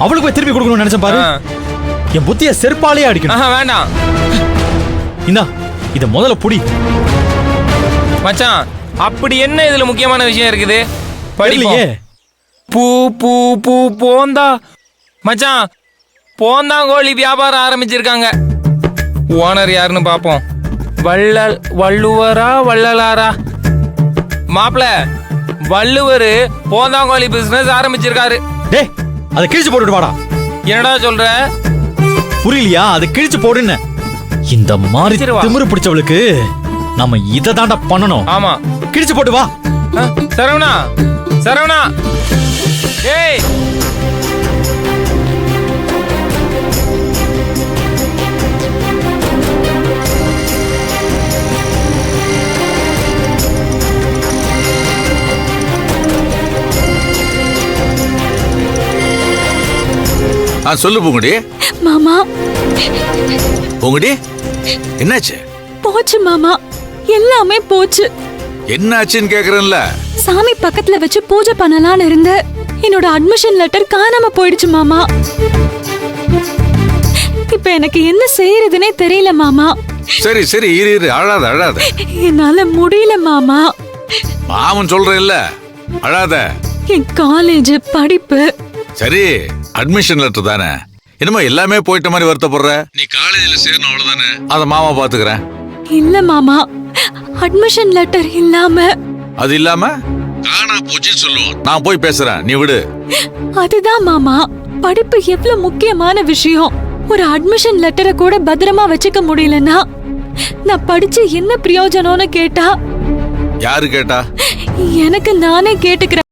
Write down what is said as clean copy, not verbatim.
அவளுக்கு போய் திருப்பி கொடுக்கணும்னு நினைச்சேன் பாரு. என் புத்திய செருப்பாலே அடிக்கணும். வேண்டாம். இந்தா இத முதல்ல புடி. மச்சான், அப்படி என்ன இதுல முக்கியமான விஷயம் இருக்குது? படிலையே. பூ பூ பூ போந்தா. மச்சான், போந்தாங்கோழி வியாபாரம் ஆரம்பிச்சிருக்காங்க. ஓனர் யாருன்னு பாப்போம். வள்ளுவரா வள்ளலாரா? மாப்பிள, வள்ளுவர் போந்தாங்கோழி பிசினஸ் ஆரம்பிச்சிருக்காரு. டேய், அதை கிழிச்சு போட்டுட்டு வாடா. என்னடா சொல்ற? புரியலையா? அதை கிழிச்சு போடுன்னு. இந்த மாதிரி திமிரு பிடிச்சவளுக்கு நம்ம இதை தாண்டா பண்ணணும். ஆமா, கிழிச்சு போட்டு வா. சரவணா, சரவணா, ஏய், சொல்லு பூங்குடி. மாமா. பூங்குடி, என்னாச்சு? போச்சு மாமா, எல்லாமே போச்சு. என்னாச்சுன்னு கேக்குறேன்ல. சாமி பக்கத்துல வச்சு பூஜை பண்ணலாம்னு இருந்த என்னோட அட்மிஷன் லெட்டர் காணாம போயிடுச்சு மாமா. இப்ப எனக்கு என்ன செய்யறதுனே தெரியல மாமா. சரி சரி, இரு, அழாத அழாத. என்னால முடியல மாமா. மாமன் சொல்றேன்ல, அழாத. என் காலேஜ் படிப்பு. சரி, அட்மிஷன் லெட்டர் தானே, என்னமோ எல்லாமே போயிட்ட மாதிரி வருத்தப்படுற. நீ காலேஜ்ல சேரணும், அவ்வளவுதானே. அத மாமா பாத்துக்கிறேன். இல்ல மாமா, அட்மிஷன் லெட்டர் இல்லாம. அது இல்லாம காணா போச்சுன்னு சொல்லுவோம். நான் போய் பேசுறேன், நீ விடு. அதுதான் மாமா, படிப்பு எவ்வளவு முக்கியமான விஷயம். ஒரு அட்மிஷன் லெட்டரை கூட பத்திரமா வச்சுக்க முடியலன்னா நான் படிச்சு என்ன பிரயோஜனம்னு கேட்டா. யாரு கேட்டா? எனக்கு நானே கேட்டுக்கிறேன்.